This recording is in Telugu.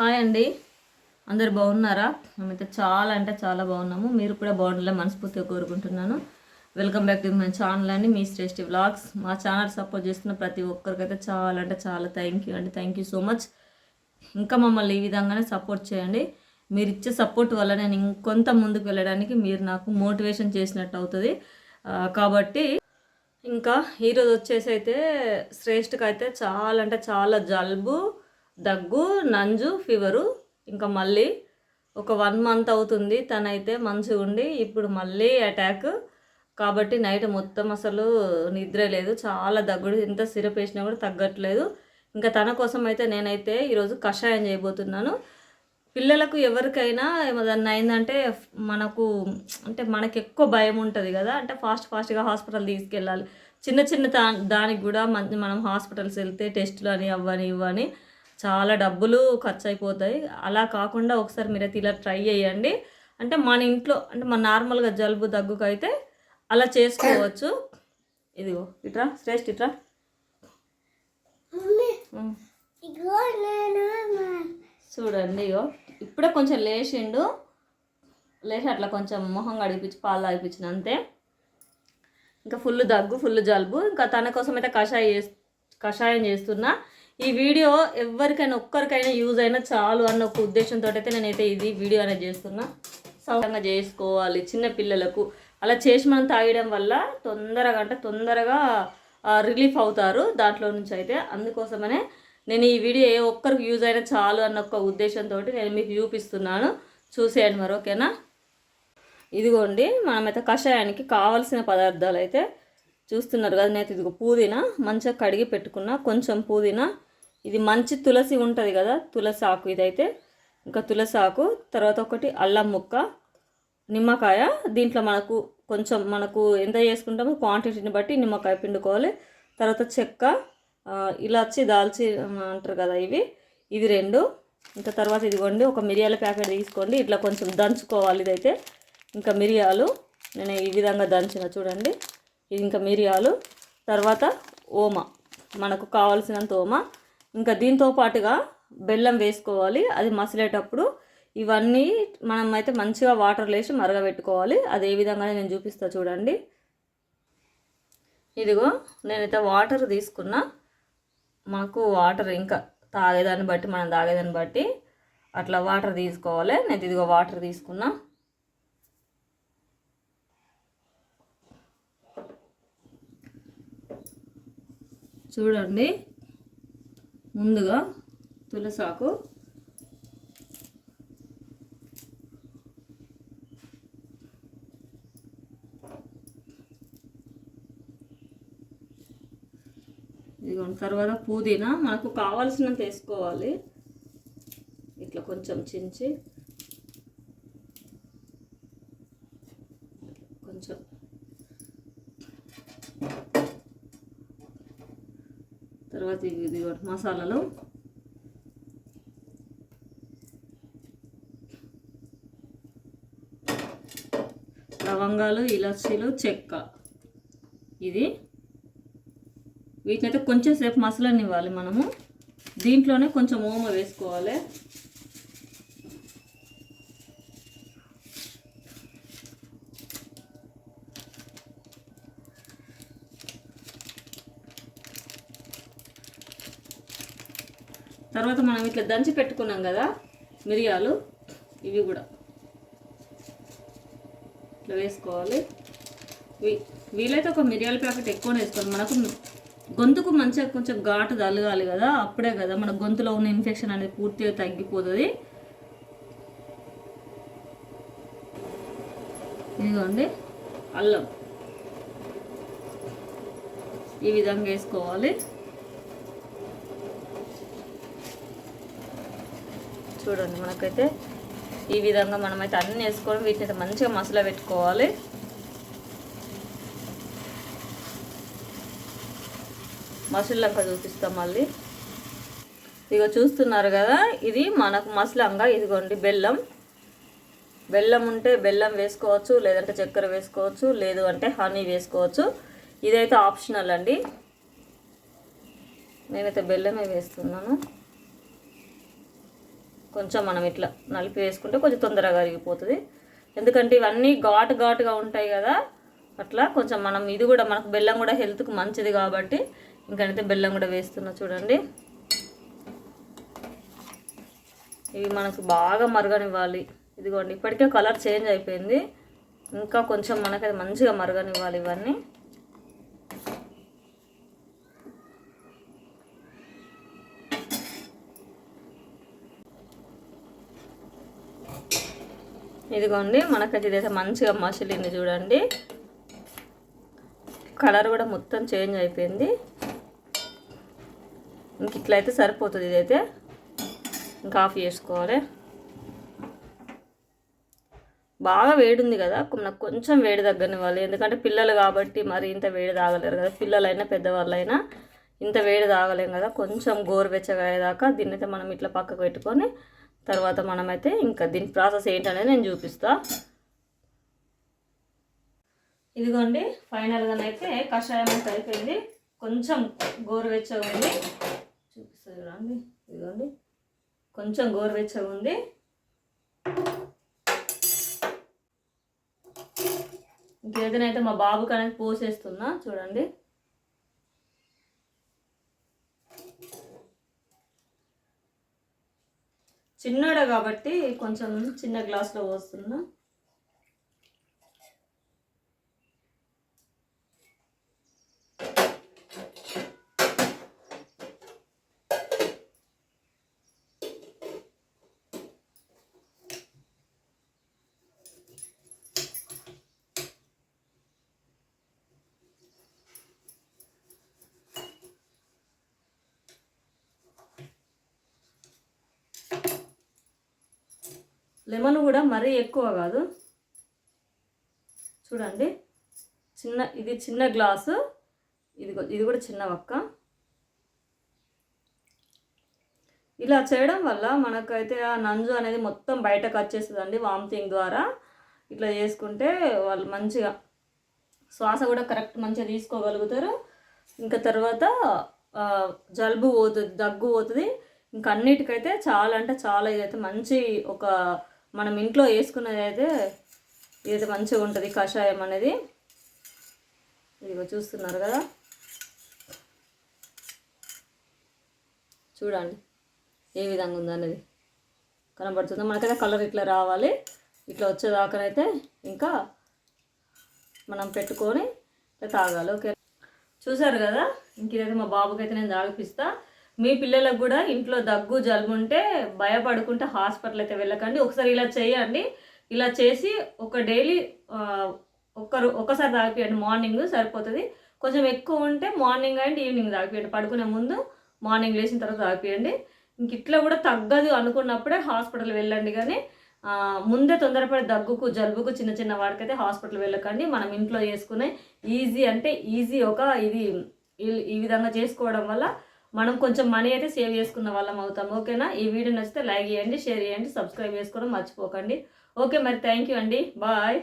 హాయ్ అండి, అందరు బాగున్నారా? మేమైతే చాలా అంటే చాలా బాగున్నాము. మీరు కూడా బాగుండాలని మనస్ఫూర్తిగా కోరుకుంటున్నాను. Welcome back to my channel అండి, మీ శ్రేష్ఠి వ్లాగ్స్. మా ఛానల్ సపోర్ట్ చేస్తున్న ప్రతి ఒక్కరికైతే చాలా అంటే చాలా థ్యాంక్ యూ అండి. Thank you so much. ఇంకా మమ్మల్ని ఈ విధంగానే సపోర్ట్ చేయండి. మీరు ఇచ్చే సపోర్ట్ వల్ల నేను ఇంకొంత ముందుకు వెళ్ళడానికి మీరు నాకు మోటివేషన్ చేసినట్టు అవుతుంది. కాబట్టి ఇంకా ఈరోజు వచ్చేసి అయితే శ్రేష్ఠకి అయితే చాలా అంటే చాలా జలుబు, దగ్గు, నంజు, ఫీవరు. ఇంకా మళ్ళీ ఒక 1 మంత్ అవుతుంది తనైతే మంచిగా ఉండి, ఇప్పుడు మళ్ళీ అటాక్. కాబట్టి నైట్ మొత్తం అసలు నిద్ర లేదు, చాలా దగ్గుడు, ఎంత సిరప్ వేసినా కూడా తగ్గట్లేదు. ఇంకా తన కోసం అయితే నేనైతే ఈరోజు కషాయం చేయబోతున్నాను. పిల్లలకు ఎవరికైనా ఏమన్నా అయిందంటే మనకు ఎక్కువ భయం ఉంటుంది కదా, అంటే ఫాస్ట్గా హాస్పిటల్ తీసుకెళ్ళాలి. చిన్న చిన్న దానికి కూడా మనం హాస్పిటల్స్ వెళ్తే టెస్టులు అని అవ్వని ఇవ్వని చాలా డబ్బులు ఖర్చు అయిపోతాయి. అలా కాకుండా ఒకసారి మీరైతే ఇలా ట్రై చేయండి. అంటే మన ఇంట్లో అంటే మన నార్మల్గా జలుబు దగ్గుకు అయితే అలా చేసుకోవచ్చు. ఇదిగో ఇట్రా శ్రేష్ఠ, ఇట్రా. చూడండి, ఇగో ఇప్పుడే కొంచెం లేచి అట్లా కొంచెం మొహం కడిపించి పాలు తాగిపించిన అంతే. ఇంకా ఫుల్ దగ్గు, ఫుల్ జలుబు. ఇంకా తన కోసం అయితే కషాయం చేస్తున్నా. ఈ వీడియో ఎవరికైనా ఒక్కరికైనా యూజ్ అయినా చాలు అన్న ఒక ఉద్దేశంతో అయితే నేనైతే ఇది వీడియో అనేది చేస్తున్నా. సౌకర్యంగా చేసుకోవాలి చిన్న పిల్లలకు. అలా చేసి మనం తాగడం వల్ల తొందరగా రిలీఫ్ అవుతారు దాంట్లో నుంచి అయితే. అందుకోసమనే నేను ఈ వీడియో ఏ ఒక్కరికి యూజ్ అయినా చాలు అన్న ఒక ఉద్దేశంతో నేను మీకు చూపిస్తున్నాను. చూసేయండి మరి, ఓకేనా? ఇదిగోండి, మనమైతే కషాయానికి కావాల్సిన పదార్థాలు అయితే చూస్తున్నారు కదా. నేనైతే ఇదిగో పుదీనా మంచిగా కడిగి పెట్టుకున్నా, కొంచెం పుదీనా, ఇది మంచి తులసి ఉంటుంది కదా, తులసి ఆకు ఇదైతే. ఇంకా తులసి ఆకు, తర్వాత ఒకటి అల్లం ముక్క, నిమ్మకాయ. దీంట్లో మనకు ఎంత చేసుకుంటామో క్వాంటిటీని బట్టి నిమ్మకాయ పిండుకోవాలి. తర్వాత చెక్క, ఇలాచి, దాల్చి అంటారు కదా, ఇవి 2. ఇంకా తర్వాత ఇదిగోండి ఒక మిరియాల ప్యాకెట్ తీసుకోండి, ఇట్లా కొంచెం దంచుకోవాలి ఇదైతే. ఇంకా మిరియాలు నేను ఈ విధంగా దంచిన చూడండి, ఇది ఇంకా మిరియాలు. తర్వాత ఓమ, మనకు కావాల్సినంత ఓమ. ఇంకా దీంతో పాటుగా బెల్లం వేసుకోవాలి. అది మసిలేటప్పుడు ఇవన్నీ మనం అయితే మంచిగా వాటర్ వేసి మరగబెట్టుకోవాలి. అది ఏ విధంగా నేను చూపిస్తా చూడండి. ఇదిగో నేనైతే వాటర్ తీసుకున్నా. మనకు వాటర్ ఇంకా మనం తాగేదాన్ని బట్టి అట్లా వాటర్ తీసుకోవాలి. నేను ఇదిగో వాటర్ తీసుకున్నా. చూడండి, ముందుగా తులసాకు, ఇదిగోండి. తర్వాత పుదీనా మనకు కావాల్సినంత వేసుకోవాలి. ఇట్లా కొంచెం చించి కొంచెం. తర్వాత ఇది మసాలాలు, లవంగాలు, ఇలాచీలు, చెక్క. వీటినైతే కొంచెం సేపు మసలనివ్వాలి మనము. దీంట్లోనే కొంచెం ఓమ వేసుకోవాలి. తర్వాత మనం ఇట్లా దంచి పెట్టుకున్నాం కదా మిరియాలు, ఇవి కూడా ఇట్లా వేసుకోవాలి. వీలైతే ఒక మిరియాల ప్యాకెట్ ఎక్కువనే వేసుకోవాలి. మనకు గొంతుకు మంచిగా కొంచెం ఘాటు తలగాలి కదా, అప్పుడే కదా మన గొంతులో ఉన్న ఇన్ఫెక్షన్ అనేది పూర్తిగా తగ్గిపోతుంది. ఇదిగోండి అల్లం, ఈ విధంగా వేసుకోవాలి. చూడండి, మనకైతే ఈ విధంగా మనమైతే అన్నీ వేసుకోవడం, వీటిని అయితే మంచిగా మసాలా పెట్టుకోవాలి. మసాలాగా చూపిస్తాం మళ్ళీ. ఇదిగో చూస్తున్నారు కదా, ఇది మనకు మసాలాగా. ఇదిగోండి బెల్లం ఉంటే బెల్లం వేసుకోవచ్చు, లేదంటే చక్కెర వేసుకోవచ్చు, లేదు అంటే హనీ వేసుకోవచ్చు. ఇదైతే ఆప్షనల్ అండి. నేనైతే బెల్లమే వేస్తున్నాను. కొంచెం మనం ఇట్లా నలిపి వేసుకుంటే కొంచెం తొందరగా కరిగిపోతుంది. ఎందుకంటే ఇవన్నీ ఘాటుగా ఉంటాయి కదా, అట్లా కొంచెం మనం ఇది కూడా మనకు బెల్లం కూడా హెల్త్కి మంచిది కాబట్టి ఇంకనైతే బెల్లం కూడా వేస్తున్నా చూడండి. ఇవి మనకు బాగా మరగనివ్వాలి. ఇదిగోండి ఇప్పటికే కలర్ చేంజ్ అయిపోయింది, ఇంకా కొంచెం మనకైతే మంచిగా మరగనివ్వాలి ఇవన్నీ. ఇదిగోండి మనకైతే ఇదైతే మంచిగా మసిలింది చూడండి, కలర్ కూడా మొత్తం చేంజ్ అయిపోయింది. ఇంక ఇట్లయితే సరిపోతుంది. ఇదైతే ఇంకా ఆఫ్ చేసుకోవాలి. బాగా వేడి ఉంది కదా, నాకు కొంచెం వేడి తగ్గనివ్వాలి, ఎందుకంటే పిల్లలు కాబట్టి మరి ఇంత వేడి తాగలేరు కదా, పిల్లలైనా పెద్దవాళ్ళైనా ఇంత వేడి తాగలేం కదా. కొంచెం గోరువెచ్చగా అయ్యేదాకా దీన్ని అయితే మనం ఇట్లా పక్కకు పెట్టుకొని తర్వాత మనమైతే ఇంకా దీని ప్రాసెస్ ఏంటనేది నేను చూపిస్తా. ఇదిగోండి ఫైనల్గానైతే కషాయం అయితే అయిపోయింది, కొంచెం గోరువెచ్చగా ఉంది, చూపిస్తా చూడండి. ఇదిగోండి కొంచెం గోరువెచ్చగా ఉంది. ఇంకేదైతే మా బాబుకి అనేది పోసేస్తున్నా చూడండి. చిన్నోడే కాబట్టి కొంచెం చిన్న గ్లాస్లో పోస్తున్నా. లెమన్ కూడా మరీ ఎక్కువ కాదు చూడండి. ఇది చిన్న గ్లాసు, ఇది కూడా చిన్న వక్క. ఇలా చేయడం వల్ల మనకైతే ఆ నంజు అనేది మొత్తం బయటకు వచ్చేస్తుందండి వామిటింగ్ ద్వారా. ఇట్లా చేసుకుంటే వాళ్ళు మంచిగా శ్వాస కూడా కరెక్ట్ మంచిగా తీసుకోగలుగుతారు. ఇంకా తర్వాత జలుబు పోతుంది, దగ్గు పోతుంది. ఇంకా అన్నిటికైతే చాలా అంటే చాలా ఇదైతే మంచి ఒక మనం ఇంట్లో వేసుకున్నది అయితే ఇదైతే మంచిగా ఉంటుంది కషాయం అనేది. ఇదిగో చూస్తున్నారు కదా, చూడండి ఏ విధంగా ఉందనేది కనబడుతుందో. మనకైతే కలర్ ఇట్లా రావాలి, ఇట్లా వచ్చేదాకానైతే ఇంకా మనం పెట్టుకొని తాగాలి. ఓకే చూసారు కదా, ఇంక ఇదైతే మా బాబుకి అయితే నేను తాగిపిస్తా. మీ పిల్లలకు కూడా ఇంట్లో దగ్గు జలుబు ఉంటే భయపడుకుంటే హాస్పిటల్ అయితే వెళ్ళకండి, ఒకసారి ఇలా చేయండి. ఇలా చేసి ఒక డైలీ ఒకసారి తాగిపియండి, మార్నింగ్ సరిపోతుంది. కొంచెం ఎక్కువ ఉంటే మార్నింగ్ అండ్ ఈవినింగ్ తాగిపియండి, పడుకునే ముందు మార్నింగ్ లేచిన తర్వాత తాగిపియండి. ఇంక ఇట్లా కూడా తగ్గదు అనుకున్నప్పుడే హాస్పిటల్ వెళ్ళండి, కానీ ముందే తొందరపడి దగ్గుకు జలుబుకు చిన్న చిన్న వాడికైతే హాస్పిటల్ వెళ్ళకండి. మనం ఇంట్లో చేసుకునే ఈజీ అంటే ఈజీ ఈ విధంగా చేసుకోవడం వల్ల మనం కొంచెం మనీ అయితే సేవ్ చేసుకున్న వాళ్ళం అవుతాం. ఓకేనా, ఈ వీడియో నచ్చితే లైక్ చేయండి, షేర్ చేయండి, సబ్స్క్రైబ్ చేసుకోవడం మర్చిపోకండి. ఓకే మరి థ్యాంక్ యూ అండి, బాయ్.